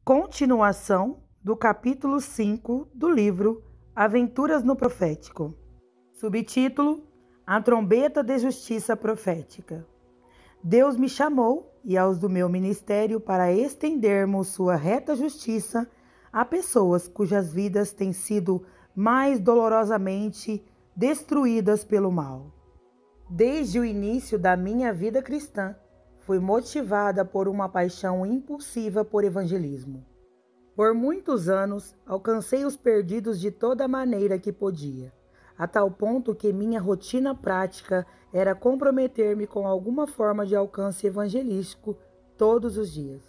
Continuação do capítulo 5 do livro Aventuras no Profético. Subtítulo: A Trombeta de Justiça Profética. Deus me chamou e aos do meu ministério para estendermos sua reta justiça a pessoas cujas vidas têm sido mais dolorosamente destruídas pelo mal. Desde o início da minha vida cristã, fui motivada por uma paixão impulsiva por evangelismo. Por muitos anos, alcancei os perdidos de toda maneira que podia, a tal ponto que minha rotina prática era comprometer-me com alguma forma de alcance evangelístico todos os dias.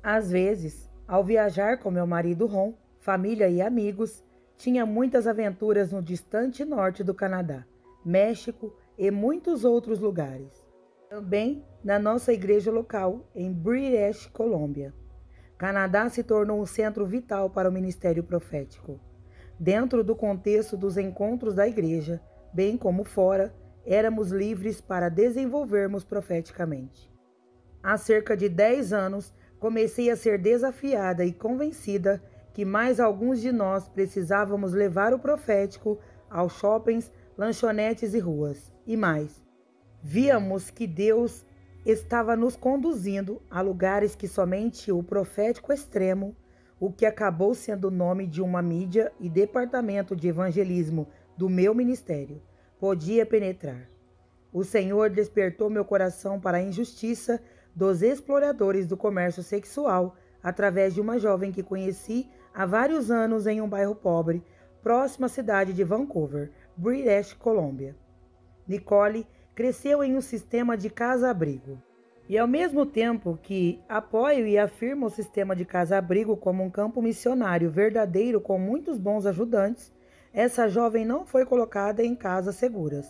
Às vezes, ao viajar com meu marido Ron, família e amigos, tinha muitas aventuras no distante norte do Canadá, México e muitos outros lugares. Também na nossa igreja local, em British Columbia. Canadá se tornou um centro vital para o ministério profético. Dentro do contexto dos encontros da igreja, bem como fora, éramos livres para desenvolvermos profeticamente. Há cerca de 10 anos, comecei a ser desafiada e convencida que mais alguns de nós precisávamos levar o profético aos shoppings, lanchonetes e ruas, e mais. Víamos que Deus estava nos conduzindo a lugares que somente o profético extremo, o que acabou sendo o nome de uma mídia e departamento de evangelismo do meu ministério, podia penetrar. O Senhor despertou meu coração para a injustiça dos exploradores do comércio sexual através de uma jovem que conheci há vários anos em um bairro pobre, próximo à cidade de Vancouver, British Columbia. Nicole cresceu em um sistema de casa-abrigo. E ao mesmo tempo que apoio e afirmo o sistema de casa-abrigo como um campo missionário verdadeiro com muitos bons ajudantes, essa jovem não foi colocada em casas seguras.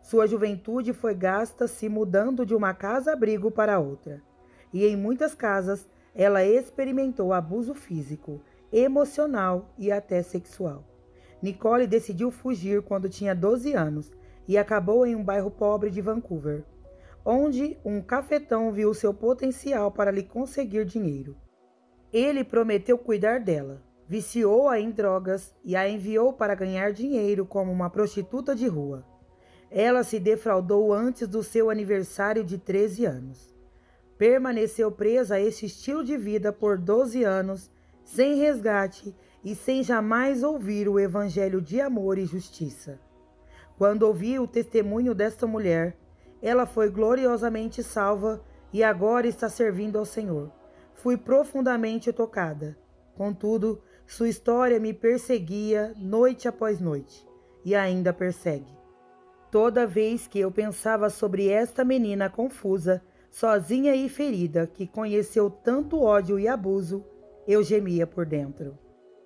Sua juventude foi gasta se mudando de uma casa-abrigo para outra. E em muitas casas, ela experimentou abuso físico, emocional e até sexual. Nicole decidiu fugir quando tinha 12 anos e acabou em um bairro pobre de Vancouver, onde um cafetão viu seu potencial para lhe conseguir dinheiro. Ele prometeu cuidar dela, viciou-a em drogas e a enviou para ganhar dinheiro como uma prostituta de rua. Ela se defraudou antes do seu aniversário de 13 anos. Permaneceu presa a esse estilo de vida por 12 anos, sem resgate e sem jamais ouvir o evangelho de amor e justiça. Quando ouvi o testemunho desta mulher, ela foi gloriosamente salva e agora está servindo ao Senhor. Fui profundamente tocada. Contudo, sua história me perseguia noite após noite e ainda persegue. Toda vez que eu pensava sobre esta menina confusa, sozinha e ferida, que conheceu tanto ódio e abuso, eu gemia por dentro.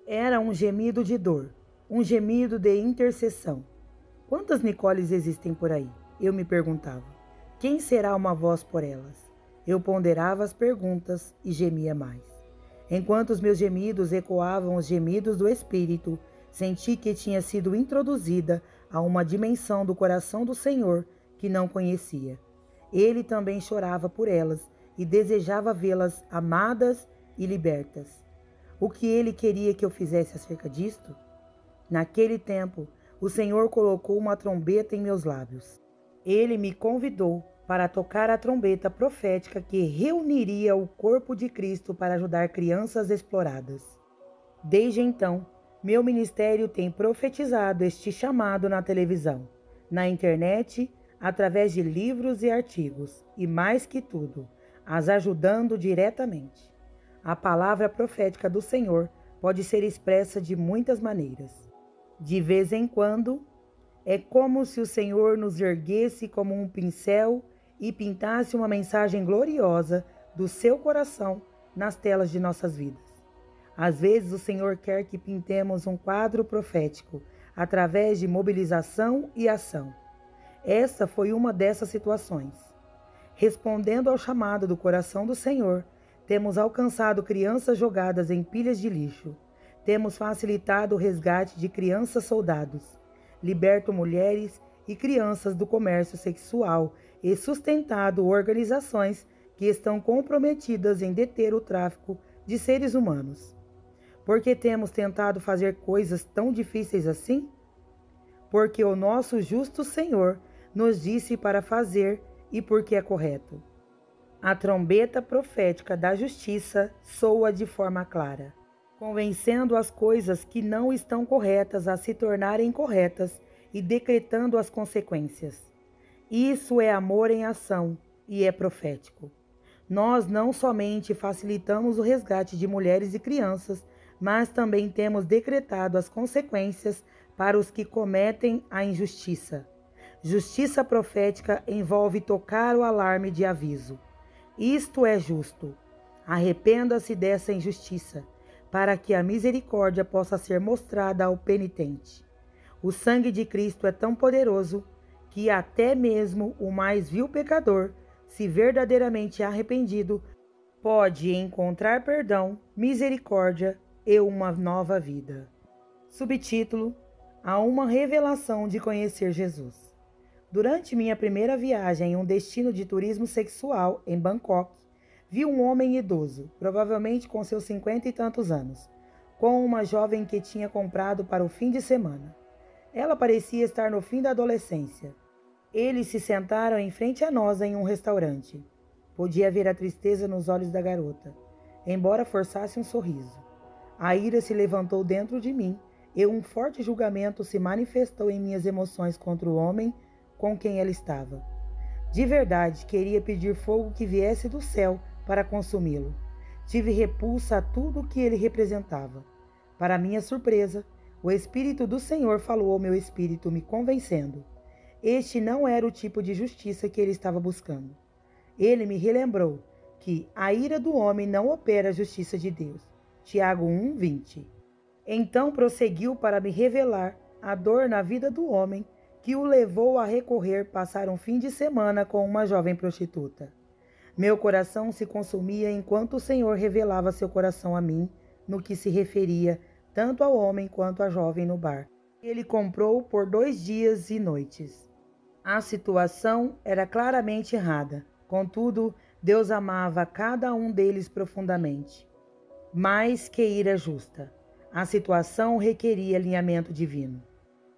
Era um gemido de dor, um gemido de intercessão. Quantas Nicoles existem por aí? Eu me perguntava. Quem será uma voz por elas? Eu ponderava as perguntas e gemia mais. Enquanto os meus gemidos ecoavam os gemidos do Espírito, senti que tinha sido introduzida a uma dimensão do coração do Senhor que não conhecia. Ele também chorava por elas e desejava vê-las amadas e libertas. O que ele queria que eu fizesse acerca disto? Naquele tempo, o Senhor colocou uma trombeta em meus lábios. Ele me convidou para tocar a trombeta profética que reuniria o corpo de Cristo para ajudar crianças exploradas. Desde então, meu ministério tem profetizado este chamado na televisão, na internet, através de livros e artigos, e mais que tudo, as ajudando diretamente. A palavra profética do Senhor pode ser expressa de muitas maneiras. De vez em quando, é como se o Senhor nos erguesse como um pincel e pintasse uma mensagem gloriosa do seu coração nas telas de nossas vidas. Às vezes o Senhor quer que pintemos um quadro profético através de mobilização e ação. Essa foi uma dessas situações. Respondendo ao chamado do coração do Senhor, temos alcançado crianças jogadas em pilhas de lixo. Temos facilitado o resgate de crianças soldados, liberto mulheres e crianças do comércio sexual e sustentado organizações que estão comprometidas em deter o tráfico de seres humanos. Por que temos tentado fazer coisas tão difíceis assim? Porque o nosso justo Senhor nos disse para fazer e porque é correto. A trombeta profética da justiça soa de forma clara, convencendo as coisas que não estão corretas a se tornarem corretas e decretando as consequências. Isso é amor em ação e é profético. Nós não somente facilitamos o resgate de mulheres e crianças, mas também temos decretado as consequências para os que cometem a injustiça. Justiça profética envolve tocar o alarme de aviso. Isto é justo. Arrependa-se dessa injustiça, para que a misericórdia possa ser mostrada ao penitente. O sangue de Cristo é tão poderoso que até mesmo o mais vil pecador, se verdadeiramente arrependido, pode encontrar perdão, misericórdia e uma nova vida. Subtítulo: Há uma revelação de conhecer Jesus. Durante minha primeira viagem em um destino de turismo sexual em Bangkok, vi um homem idoso, provavelmente com seus 50 e tantos anos, com uma jovem que tinha comprado para o fim de semana. Ela parecia estar no fim da adolescência. Eles se sentaram em frente a nós em um restaurante. Podia ver a tristeza nos olhos da garota, embora forçasse um sorriso. A ira se levantou dentro de mim e um forte julgamento se manifestou em minhas emoções contra o homem com quem ela estava. De verdade, queria pedir fogo que viesse do céu para consumi-lo. Tive repulsa a tudo o que ele representava. Para minha surpresa, o Espírito do Senhor falou ao meu espírito, me convencendo. Este não era o tipo de justiça que ele estava buscando. Ele me relembrou que a ira do homem não opera a justiça de Deus. Tiago 1:20. Então prosseguiu para me revelar a dor na vida do homem que o levou a recorrer passar um fim de semana com uma jovem prostituta. Meu coração se consumia enquanto o Senhor revelava seu coração a mim no que se referia tanto ao homem quanto à jovem no bar. Ele comprou por 2 dias e noites. A situação era claramente errada. Contudo, Deus amava cada um deles profundamente. Mais que ira justa. A situação requeria alinhamento divino.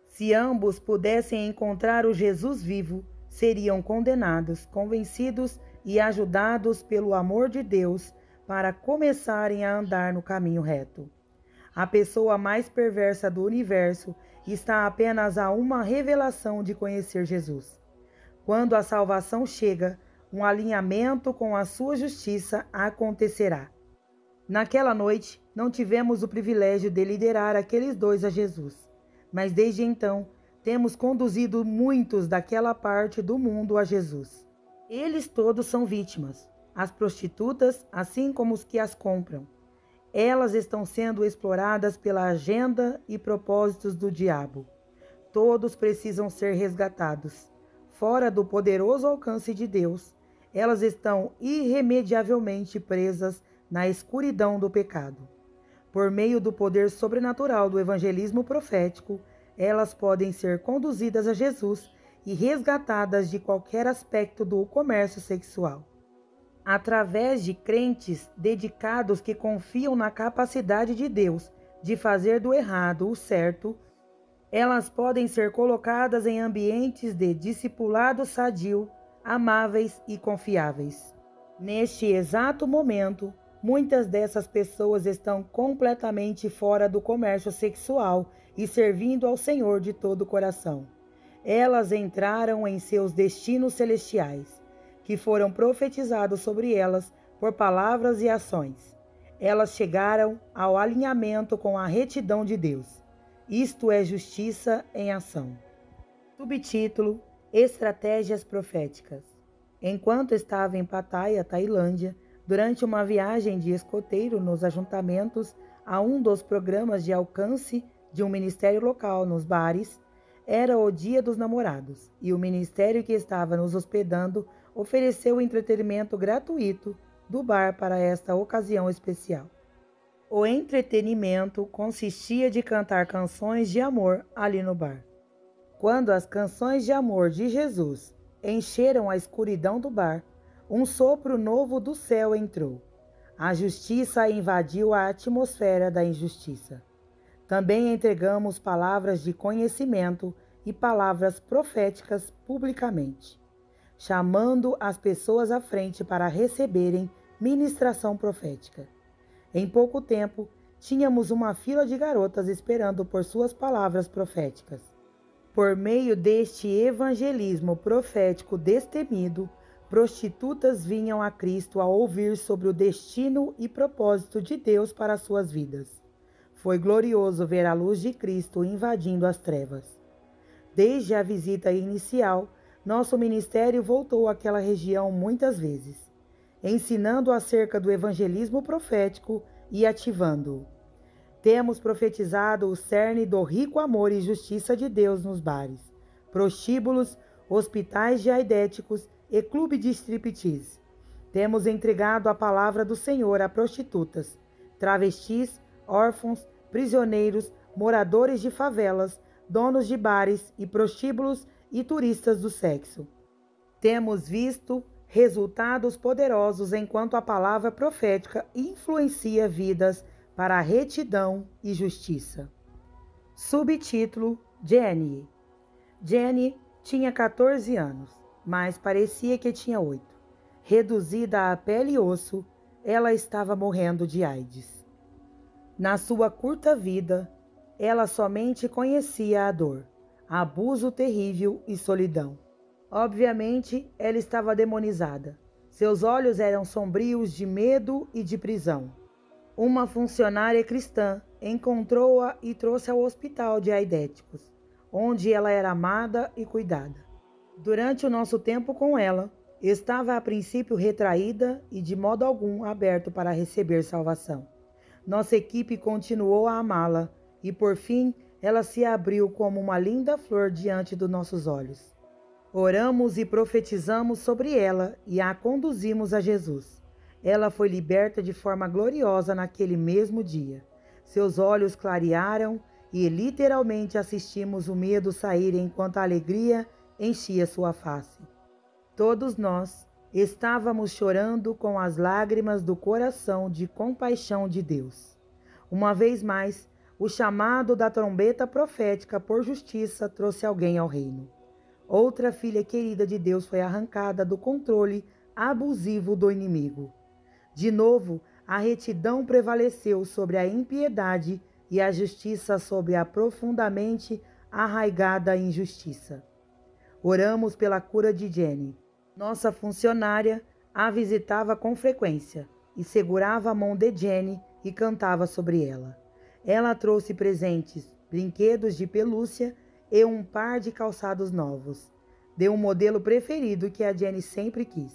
Se ambos pudessem encontrar o Jesus vivo, seriam condenados, convencidos e ajudados pelo amor de Deus para começarem a andar no caminho reto. A pessoa mais perversa do universo está apenas a uma revelação de conhecer Jesus. Quando a salvação chega, um alinhamento com a sua justiça acontecerá. Naquela noite, não tivemos o privilégio de liderar aqueles 2 a Jesus, mas desde então temos conduzido muitos daquela parte do mundo a Jesus. Eles todos são vítimas, as prostitutas, assim como os que as compram. Elas estão sendo exploradas pela agenda e propósitos do diabo. Todos precisam ser resgatados. Fora do poderoso alcance de Deus, elas estão irremediavelmente presas na escuridão do pecado. Por meio do poder sobrenatural do evangelismo profético, elas podem ser conduzidas a Jesus e resgatadas de qualquer aspecto do comércio sexual. Através de crentes dedicados que confiam na capacidade de Deus de fazer do errado o certo, elas podem ser colocadas em ambientes de discipulado sadio, amáveis e confiáveis. Neste exato momento, muitas dessas pessoas estão completamente fora do comércio sexual e servindo ao Senhor de todo o coração. Elas entraram em seus destinos celestiais, que foram profetizados sobre elas por palavras e ações. Elas chegaram ao alinhamento com a retidão de Deus. Isto é justiça em ação. Subtítulo: Estratégias proféticas. Enquanto estava em Pattaya, Tailândia, durante uma viagem de escoteiro nos ajuntamentos a um dos programas de alcance de um ministério local nos bares, era o Dia dos Namorados, e o ministério que estava nos hospedando ofereceu entretenimento gratuito do bar para esta ocasião especial. O entretenimento consistia de cantar canções de amor ali no bar. Quando as canções de amor de Jesus encheram a escuridão do bar, um sopro novo do céu entrou. A justiça invadiu a atmosfera da injustiça. Também entregamos palavras de conhecimento e palavras proféticas publicamente, chamando as pessoas à frente para receberem ministração profética. Em pouco tempo, tínhamos uma fila de garotas esperando por suas palavras proféticas. Por meio deste evangelismo profético destemido, prostitutas vinham a Cristo a ouvir sobre o destino e propósito de Deus para suas vidas. Foi glorioso ver a luz de Cristo invadindo as trevas. Desde a visita inicial, nosso ministério voltou àquela região muitas vezes, ensinando acerca do evangelismo profético e ativando-o. Temos profetizado o cerne do rico amor e justiça de Deus nos bares, prostíbulos, hospitais de aidéticos e clube de striptease. Temos entregado a palavra do Senhor a prostitutas, travestis, órfãos, prisioneiros, moradores de favelas, donos de bares e prostíbulos e turistas do sexo. Temos visto resultados poderosos enquanto a palavra profética influencia vidas para a retidão e justiça. Subtítulo: Jenny. Jenny tinha 14 anos, mas parecia que tinha 8. Reduzida a pele e osso, ela estava morrendo de AIDS. Na sua curta vida, ela somente conhecia a dor, abuso terrível e solidão. Obviamente, ela estava demonizada. Seus olhos eram sombrios de medo e de prisão. Uma funcionária cristã encontrou-a e trouxe ao hospital de aidéticos, onde ela era amada e cuidada. Durante o nosso tempo com ela, estava a princípio retraída e de modo algum aberto para receber salvação. Nossa equipe continuou a amá-la e, por fim, ela se abriu como uma linda flor diante dos nossos olhos. Oramos e profetizamos sobre ela e a conduzimos a Jesus. Ela foi liberta de forma gloriosa naquele mesmo dia. Seus olhos clarearam e literalmente assistimos o medo sair enquanto a alegria enchia sua face. Todos nós estávamos chorando com as lágrimas do coração de compaixão de Deus. Uma vez mais, o chamado da trombeta profética por justiça trouxe alguém ao reino. Outra filha querida de Deus foi arrancada do controle abusivo do inimigo. De novo, a retidão prevaleceu sobre a impiedade e a justiça sobre a profundamente arraigada injustiça. Oramos pela cura de Jenny. Nossa funcionária a visitava com frequência e segurava a mão de Jenny e cantava sobre ela. Ela trouxe presentes, brinquedos de pelúcia e um par de calçados novos. Deu um modelo preferido que a Jenny sempre quis.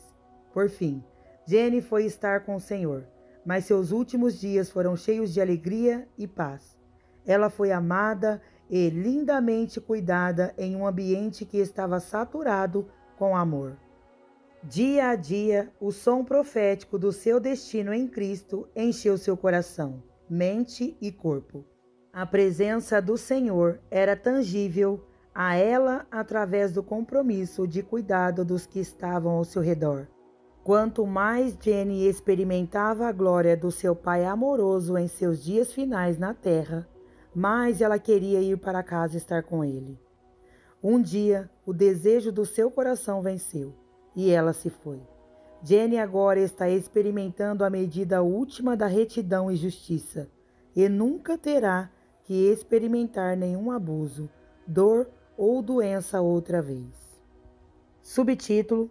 Por fim, Jenny foi estar com o Senhor, mas seus últimos dias foram cheios de alegria e paz. Ela foi amada e lindamente cuidada em um ambiente que estava saturado com amor. Dia a dia, o som profético do seu destino em Cristo encheu seu coração, mente e corpo. A presença do Senhor era tangível a ela através do compromisso de cuidado dos que estavam ao seu redor. Quanto mais Jenny experimentava a glória do seu Pai amoroso em seus dias finais na terra, mais ela queria ir para casa estar com ele. Um dia, o desejo do seu coração venceu e ela se foi. Jenny agora está experimentando a medida última da retidão e justiça e nunca terá que experimentar nenhum abuso, dor ou doença outra vez. Subtítulo: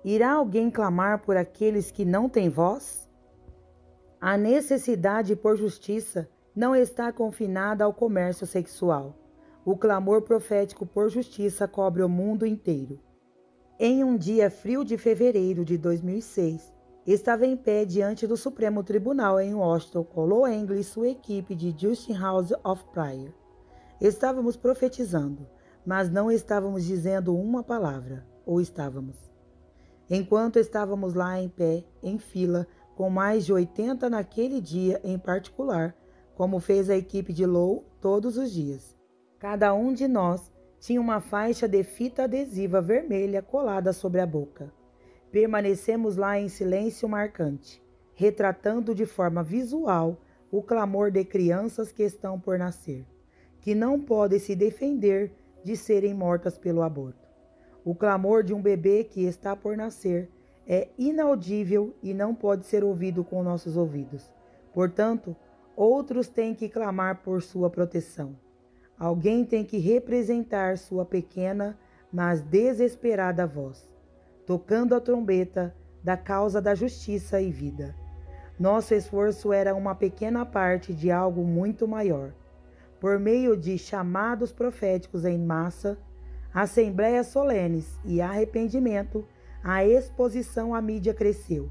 Irá alguém clamar por aqueles que não têm voz? A necessidade por justiça não está confinada ao comércio sexual. O clamor profético por justiça cobre o mundo inteiro. Em um dia frio de fevereiro de 2006, estava em pé diante do Supremo Tribunal em Washington com Lo Engle e sua equipe de Justice House of Prayer. Estávamos profetizando, mas não estávamos dizendo uma palavra, ou estávamos? Enquanto estávamos lá em pé, em fila, com mais de 80 naquele dia em particular, como fez a equipe de Low todos os dias. Cada um de nós tinha uma faixa de fita adesiva vermelha colada sobre a boca. Permanecemos lá em silêncio marcante. retratando de forma visual o clamor de crianças que estão por nascer, que não podem se defender de serem mortas pelo aborto. O clamor de um bebê que está por nascer é inaudível e não pode ser ouvido com nossos ouvidos. Portanto, outros têm que clamar por sua proteção. Alguém tem que representar sua pequena, mas desesperada voz, tocando a trombeta da causa da justiça e vida. Nosso esforço era uma pequena parte de algo muito maior. Por meio de chamados proféticos em massa, assembleias solenes e arrependimento, a exposição à mídia cresceu.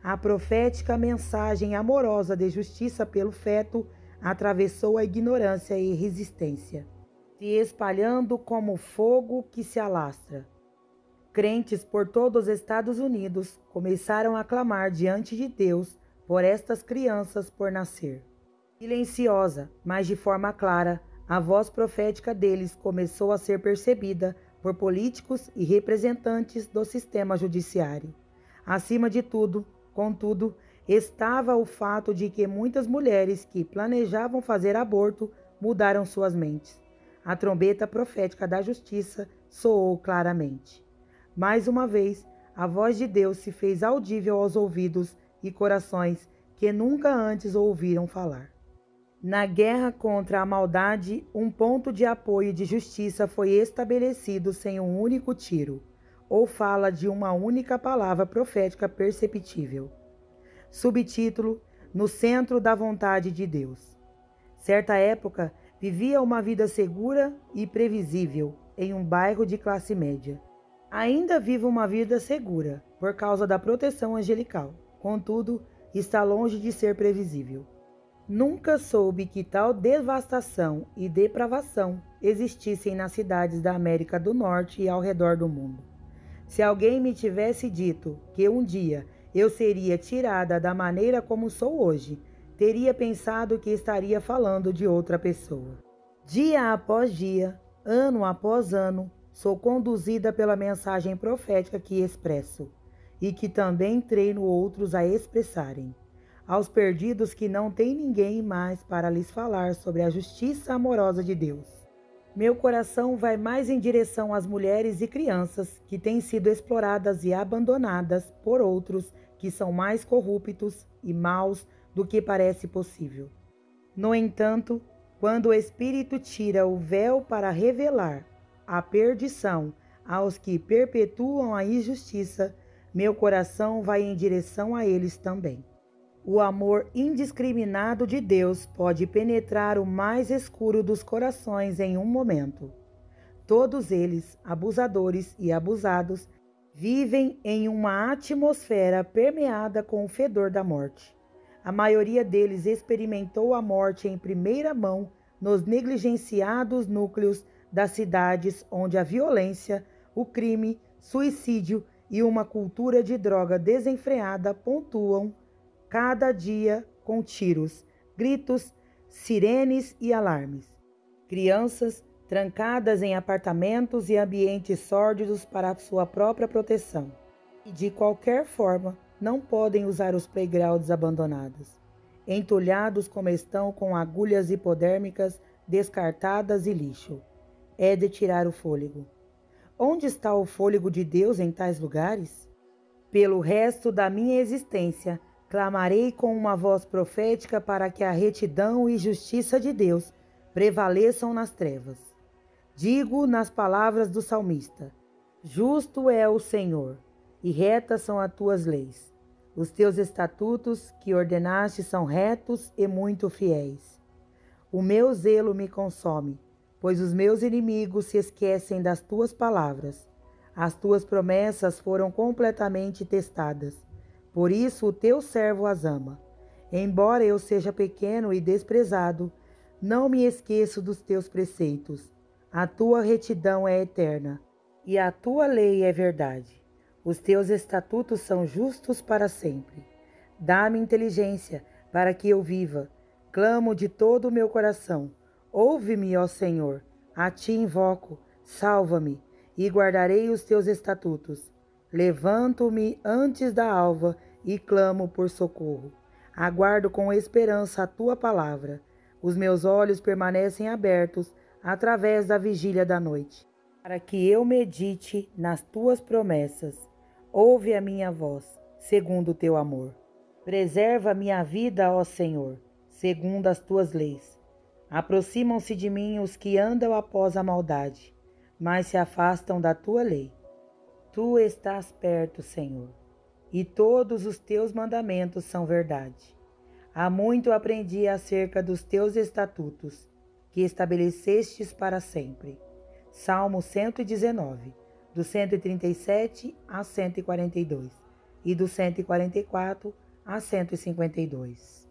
A profética mensagem amorosa de justiça pelo feto atravessou a ignorância e resistência, se espalhando como fogo que se alastra. Crentes por todos os Estados Unidos começaram a clamar diante de Deus por estas crianças por nascer. Silenciosa, mas de forma clara, a voz profética deles começou a ser percebida por políticos e representantes do sistema judiciário. Acima de tudo, contudo, estava o fato de que muitas mulheres que planejavam fazer aborto mudaram suas mentes. A trombeta profética da justiça soou claramente. Mais uma vez, a voz de Deus se fez audível aos ouvidos e corações que nunca antes ouviram falar. Na guerra contra a maldade, um ponto de apoio de justiça foi estabelecido sem um único tiro, ou fala de uma única palavra profética perceptível. Subtítulo: No centro da vontade de Deus. Certa época, vivia uma vida segura e previsível em um bairro de classe média. Ainda vivo uma vida segura por causa da proteção angelical, contudo, está longe de ser previsível. Nunca soube que tal devastação e depravação existissem nas cidades da América do Norte e ao redor do mundo. Se alguém me tivesse dito que um dia eu seria tirada da maneira como sou hoje, teria pensado que estaria falando de outra pessoa. Dia após dia, ano após ano, sou conduzida pela mensagem profética que expresso e que também treino outros a expressarem. Aos perdidos que não têm ninguém mais para lhes falar sobre a justiça amorosa de Deus. Meu coração vai mais em direção às mulheres e crianças que têm sido exploradas e abandonadas por outros que são mais corruptos e maus do que parece possível. No entanto, quando o Espírito tira o véu para revelar a perdição aos que perpetuam a injustiça, meu coração vai em direção a eles também. O amor indiscriminado de Deus pode penetrar o mais escuro dos corações em um momento. Todos eles, abusadores e abusados, vivem em uma atmosfera permeada com o fedor da morte. A maioria deles experimentou a morte em primeira mão nos negligenciados núcleos das cidades onde a violência, o crime, suicídio e uma cultura de droga desenfreada pontuam cada dia com tiros, gritos, sirenes e alarmes. Crianças trancadas em apartamentos e ambientes sórdidos para sua própria proteção. E de qualquer forma, não podem usar os playgrounds abandonados, entulhados como estão com agulhas hipodérmicas descartadas e lixo. É de tirar o fôlego. Onde está o fôlego de Deus em tais lugares? Pelo resto da minha existência, clamarei com uma voz profética para que a retidão e justiça de Deus prevaleçam nas trevas. Digo nas palavras do salmista: Justo é o Senhor, e retas são as tuas leis. Os teus estatutos que ordenaste são retos e muito fiéis. O meu zelo me consome, pois os meus inimigos se esquecem das tuas palavras. As tuas promessas foram completamente testadas. Por isso o teu servo as ama. Embora eu seja pequeno e desprezado, não me esqueço dos teus preceitos. A tua retidão é eterna, e a tua lei é verdade. Os teus estatutos são justos para sempre. Dá-me inteligência para que eu viva. Clamo de todo o meu coração. Ouve-me, ó Senhor. A ti invoco. Salva-me, e guardarei os teus estatutos. Levanto-me antes da alva e clamo por socorro. Aguardo com esperança a tua palavra. Os meus olhos permanecem abertos através da vigília da noite, para que eu medite nas tuas promessas. Ouve a minha voz, segundo o teu amor. Preserva a minha vida, ó Senhor, segundo as tuas leis. Aproximam-se de mim os que andam após a maldade, mas se afastam da tua lei. Tu estás perto, Senhor, e todos os teus mandamentos são verdade. Há muito aprendi acerca dos teus estatutos, que estabelecestes para sempre. Salmo 119, do 137 a 142, e do 144 a 152.